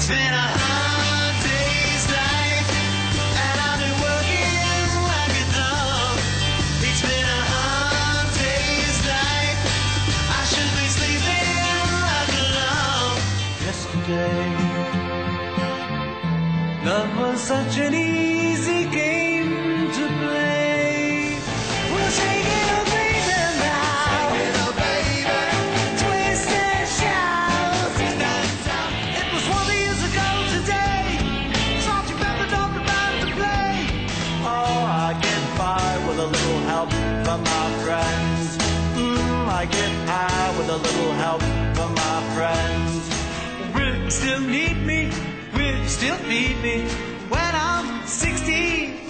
It's been a hard day's life, and I've been working like a dog. It's been a hard day's life. I should be sleeping like a log. Yesterday, love was such an easy game to play. We'll take it or leave it now. Take it or baby. Twist and shout. It was 20 years ago today. Thought you better not about to play. Oh, I get by with a little help from my friends. I get high with a little help from my friends. Will you still need me? Will you still feed me when I'm 60?